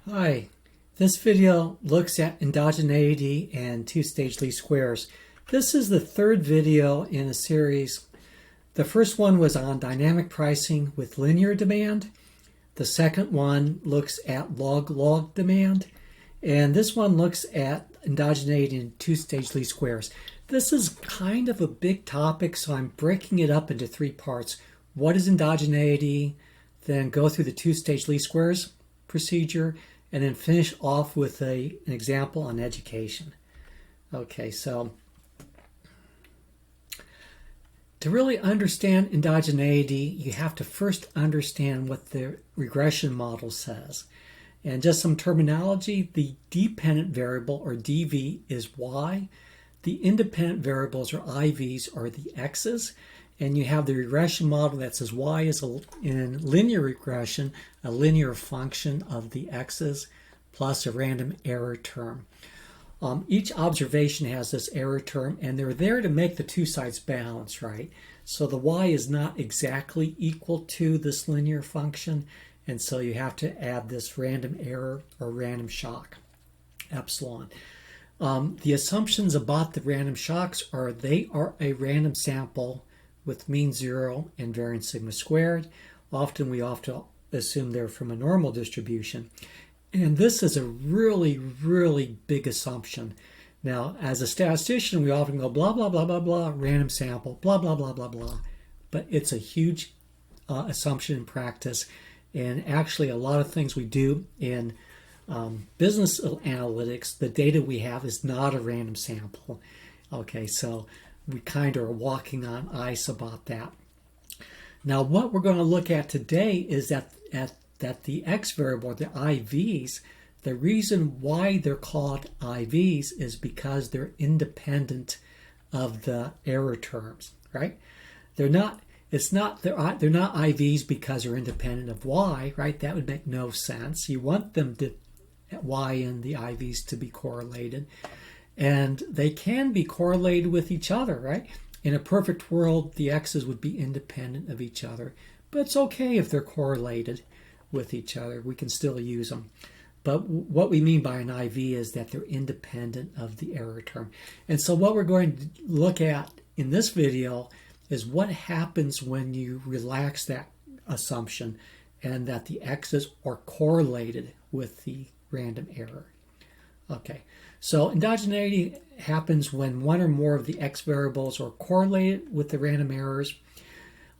Hi, this video looks at endogeneity and two-stage least squares. This is the third video in a series. The first one was on dynamic pricing with linear demand. The second one looks at log-log demand. And this one looks at endogeneity and two-stage least squares. This is kind of a big topic, so I'm breaking it up into three parts. What is endogeneity? Then go through the two-stage least squares procedure, and then finish off with an example on education. Okay, so to really understand endogeneity, you have to first understand what the regression model says. And just some terminology, the dependent variable, or dv, is y. The independent variables, or iv's, are the x's. And you have the regression model that says y is, in linear regression, a linear function of the x's plus a random error term. Each observation has this error term, and they're there to make the two sides balance, right? So the y is not exactly equal to this linear function, and so you have to add this random error or random shock, epsilon. The assumptions about the random shocks are they are a random sample with mean zero and variance sigma squared. Often we assume they're from a normal distribution. And this is a really, really big assumption. Now, as a statistician, we often go blah, blah, blah, blah, blah, random sample, blah, blah, blah, blah, blah. But it's a huge assumption in practice. And actually, a lot of things we do in business analytics, the data we have is not a random sample. Okay, so we kind of are walking on ice about that. Now, what we're going to look at today is that the x variable, the IVs, the reason why they're called IVs is because they're independent of the error terms, right? They're not IVs because they're independent of y, right? That would make no sense. You want them to y and the IVs to be correlated. And they can be correlated with each other, right? In a perfect world, the x's would be independent of each other. But it's okay if they're correlated with each other. We can still use them. But what we mean by an IV is that they're independent of the error term. And so what we're going to look at in this video is what happens when you relax that assumption and that the x's are correlated with the random error. Okay, so endogeneity happens when one or more of the x variables are correlated with the random errors.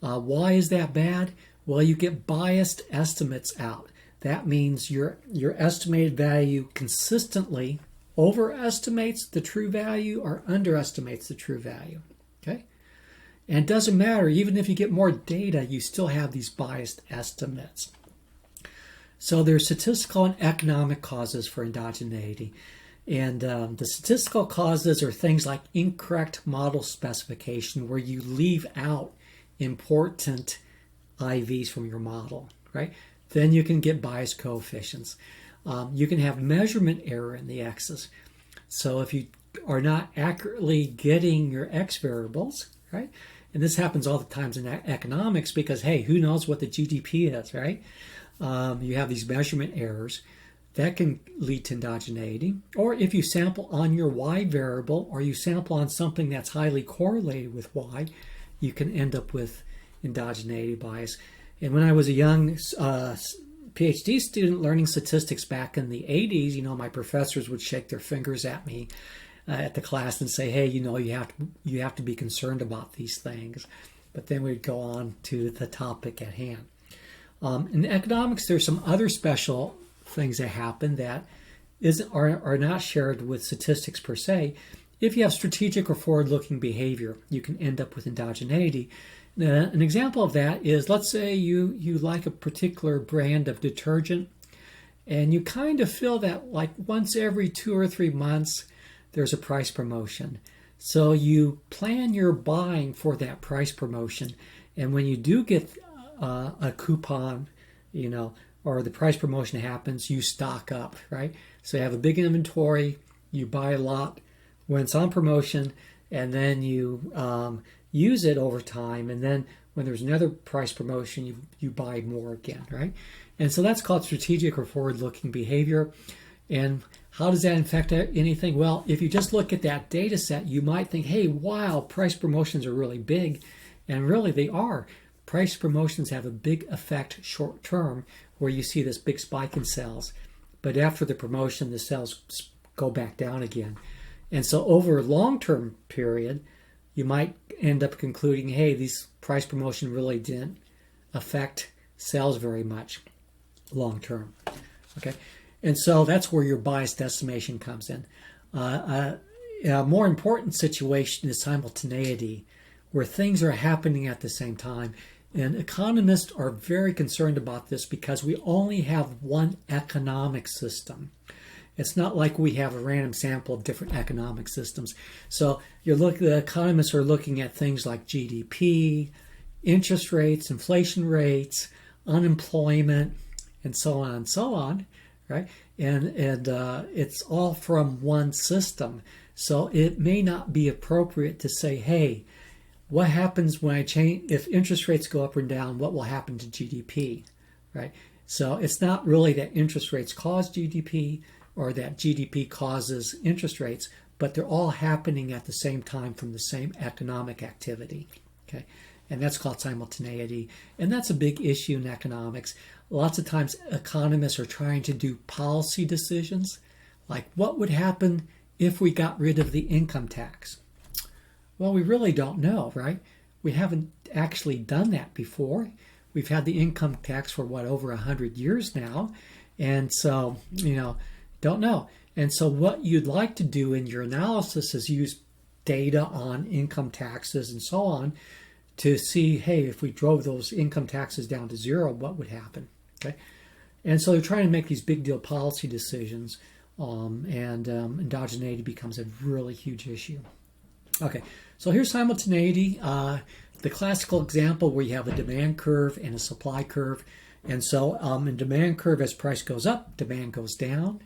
Why is that bad? Well, you get biased estimates out. That means your estimated value consistently overestimates the true value or underestimates the true value. Okay, and it doesn't matter, even if you get more data, you still have these biased estimates. So there's statistical and economic causes for endogeneity. And the statistical causes are things like incorrect model specification, where you leave out important IVs from your model, right? Then you can get biased coefficients. You can have measurement error in the x's. So if you are not accurately getting your x variables, right? And this happens all the times in economics because, hey, who knows what the GDP is, right? You have these measurement errors that can lead to endogeneity. Or if you sample on your y variable, or you sample on something that's highly correlated with y, you can end up with endogeneity bias. And when I was a young PhD student learning statistics back in the 80s, my professors would shake their fingers at me at the class and say, hey, you have to be concerned about these things. But then we'd go on to the topic at hand. In economics, there's some other special things that happen that are not shared with statistics per se. If you have strategic or forward-looking behavior, you can end up with endogeneity. An example of that is, let's say you like a particular brand of detergent, and you kind of feel that like once every 2 or 3 months, there's a price promotion. So you plan your buying for that price promotion, and when you do get a coupon, or the price promotion happens, you stock up, right? So you have a big inventory, you buy a lot when it's on promotion, and then you use it over time. And then when there's another price promotion, you buy more again, right? And so that's called strategic or forward-looking behavior. And how does that affect anything? Well, if you just look at that data set, you might think, hey, wow, price promotions are really big. And really they are. Price promotions have a big effect short term, where you see this big spike in sales. But after the promotion, the sales go back down again. And so over a long-term period, you might end up concluding, hey, these price promotion really didn't affect sales very much long-term. Okay, and so that's where your biased estimation comes in. A more important situation is simultaneity, where things are happening at the same time. And economists are very concerned about this because we only have one economic system. It's not like we have a random sample of different economic systems. So the economists are looking at things like GDP, interest rates, inflation rates, unemployment, and so on, right? And it's all from one system. So it may not be appropriate to say, hey, what happens when I change, if interest rates go up or down, what will happen to GDP, right? So it's not really that interest rates cause GDP or that GDP causes interest rates, but they're all happening at the same time from the same economic activity, okay? And that's called simultaneity. And that's a big issue in economics. Lots of times economists are trying to do policy decisions, like what would happen if we got rid of the income tax? Well, we really don't know, right? We haven't actually done that before. We've had the income tax for over 100 years now. And so, don't know. And so what you'd like to do in your analysis is use data on income taxes and so on to see, hey, if we drove those income taxes down to zero, what would happen? Okay. And so they're trying to make these big deal policy decisions, and endogeneity becomes a really huge issue. Okay, so here's simultaneity, the classical example where you have a demand curve and a supply curve. And so in demand curve, as price goes up, demand goes down,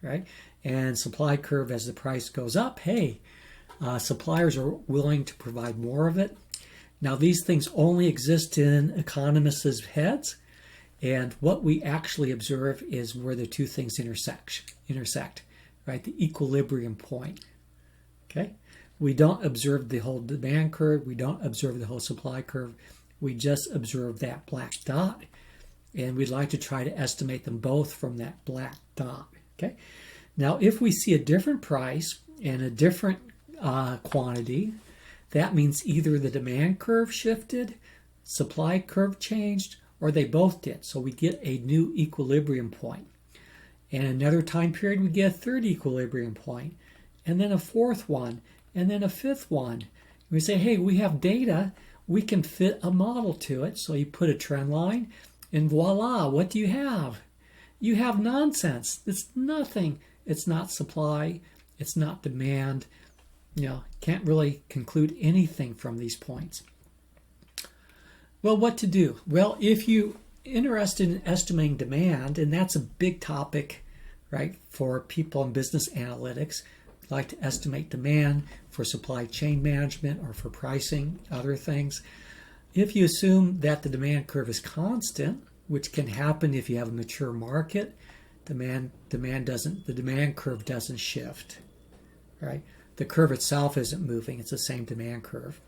right? And supply curve, as the price goes up, hey, suppliers are willing to provide more of it. Now, these things only exist in economists' heads. And what we actually observe is where the two things intersect, right? The equilibrium point, okay? We don't observe the whole demand curve. We don't observe the whole supply curve. We just observe that black dot. And we'd like to try to estimate them both from that black dot, okay? Now, if we see a different price and a different quantity, that means either the demand curve shifted, supply curve changed, or they both did. So we get a new equilibrium point. And another time period, we get a third equilibrium point, and then a fourth one, and then a fifth one. We say, hey, we have data. We can fit a model to it. So you put a trend line, and voila, what do you have? You have nonsense. It's nothing. It's not supply. It's not demand. Can't really conclude anything from these points. Well, what to do? Well, if you're interested in estimating demand, and that's a big topic, right, for people in business analytics, like to estimate demand for supply chain management or for pricing, other things. If you assume that the demand curve is constant, which can happen if you have a mature market, the demand curve doesn't shift, right? The curve itself isn't moving. It's the same demand curve.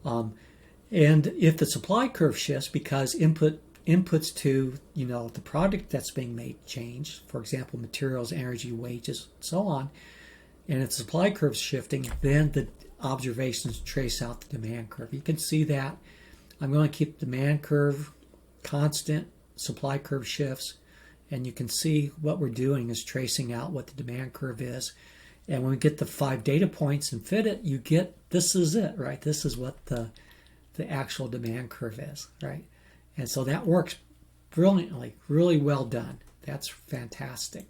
And if the supply curve shifts because inputs to the product that's being made change, for example, materials, energy, wages, so on, and if the supply curve's shifting, then the observations trace out the demand curve. You can see that. I'm going to keep the demand curve constant, supply curve shifts, and you can see what we're doing is tracing out what the demand curve is. And when we get the 5 data points and fit it, you get, this is it, right? This is what the actual demand curve is, right? And so that works brilliantly, really well done. That's fantastic.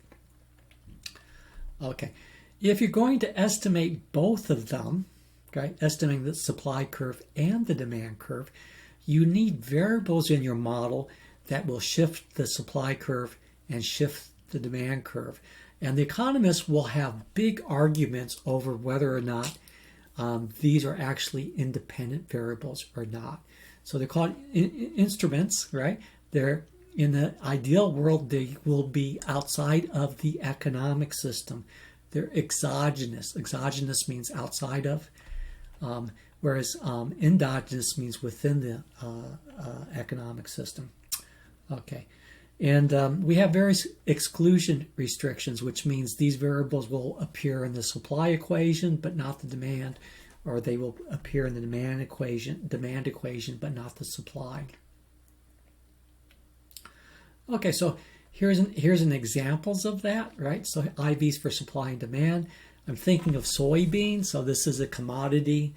Okay, if you're going to estimate both of them, okay, estimating the supply curve and the demand curve, you need variables in your model that will shift the supply curve and shift the demand curve. And the economists will have big arguments over whether or not these are actually independent variables or not. So they're called instruments, right? They're in the ideal world, they will be outside of the economic system. They're exogenous. Exogenous means outside of, whereas endogenous means within the economic system. Okay. And we have various exclusion restrictions, which means these variables will appear in the supply equation, but not the demand, or they will appear in the demand equation, but not the supply. Okay, so here's an examples of that, right? So IVs for supply and demand. I'm thinking of soybeans. So this is a commodity.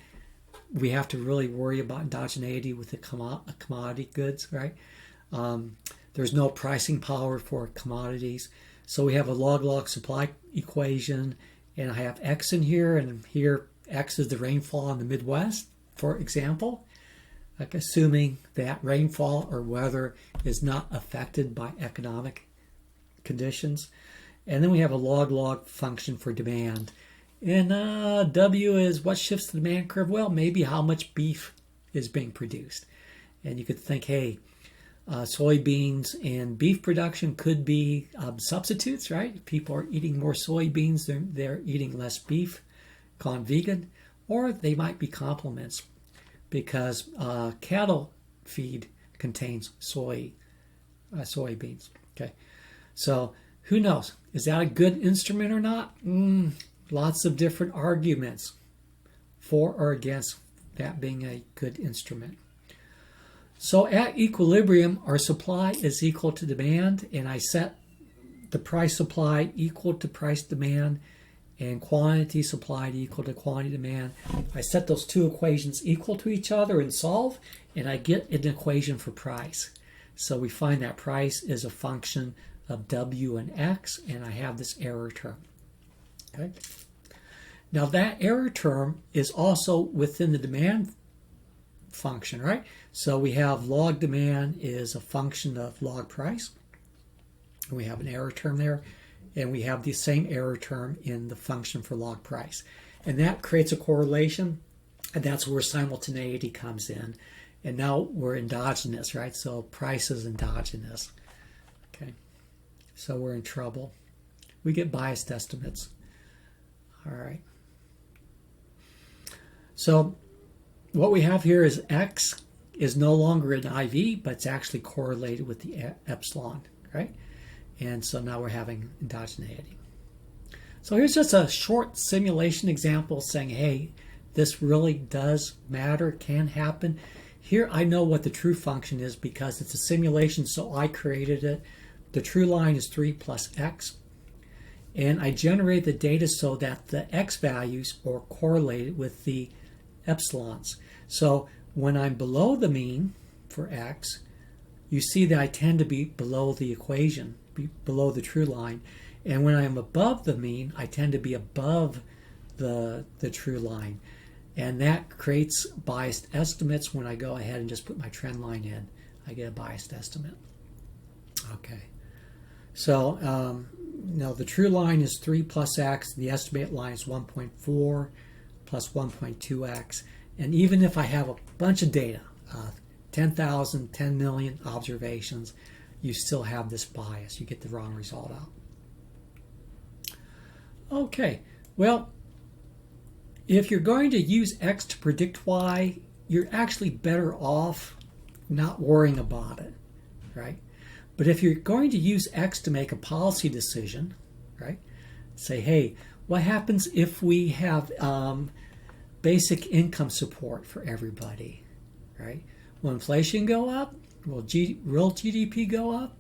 We have to really worry about endogeneity with the commodity goods, right? There's no pricing power for commodities. So we have a log-log supply equation, and I have X in here, and here X is the rainfall in the Midwest, for example. Like assuming that rainfall or weather is not affected by economic conditions. And then we have a log-log function for demand. And W is what shifts the demand curve? Well, maybe how much beef is being produced. And you could think, hey, soybeans and beef production could be substitutes, right? If people are eating more soybeans, they're eating less beef, gone vegan, or they might be complements because cattle feed contains soybeans. Okay, so who knows? Is that a good instrument or not? Lots of different arguments for or against that being a good instrument. So at equilibrium, our supply is equal to demand, and I set the price supply equal to price demand and quantity supplied equal to quantity demand. I set those two equations equal to each other and solve, and I get an equation for price. So we find that price is a function of W and X, and I have this error term. Okay. Now that error term is also within the demand function, right? So we have log demand is a function of log price. We have an error term there, and we have the same error term in the function for log price. And that creates a correlation, and that's where simultaneity comes in. And now we're endogenous, right? So price is endogenous. Okay. So we're in trouble. We get biased estimates. All right. So what we have here is X is no longer an IV, but it's actually correlated with the epsilon, right? And so now we're having endogeneity. So here's just a short simulation example saying, hey, this really does matter, can happen. Here I know what the true function is because it's a simulation, so I created it. The true line is 3 plus X. And I generate the data so that the X values are correlated with the epsilons. So when I'm below the mean for X, you see that I tend to be below the equation, below the true line. And when I'm above the mean, I tend to be above the true line. And that creates biased estimates. When I go ahead and just put my trend line in, I get a biased estimate. Okay. So the true line is 3 plus X. The estimate line is 1.4 plus 1.2X. And even if I have a bunch of data, 10,000, 10 million observations, you still have this bias. You get the wrong result out. Okay, well, if you're going to use X to predict Y, you're actually better off not worrying about it, right? But if you're going to use X to make a policy decision, right, say, hey, what happens if we have basic income support for everybody, right? Will inflation go up? Will real GDP go up?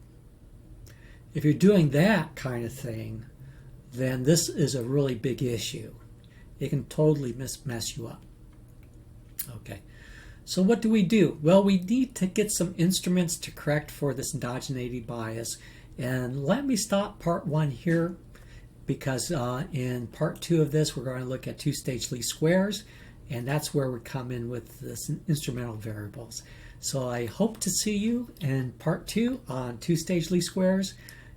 If you're doing that kind of thing, then this is a really big issue. It can totally mess you up. Okay, so what do we do? Well, we need to get some instruments to correct for this endogeneity bias. And let me stop part 1 here, because in part 2 of this, we're going to look at two-stage least squares, and that's where we come in with this instrumental variables. So I hope to see you in part 2 on two-stage least squares.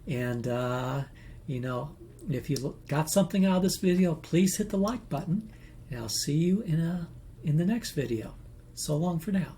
And if you got something out of this video, please hit the like button, and I'll see you in the next video. So long for now.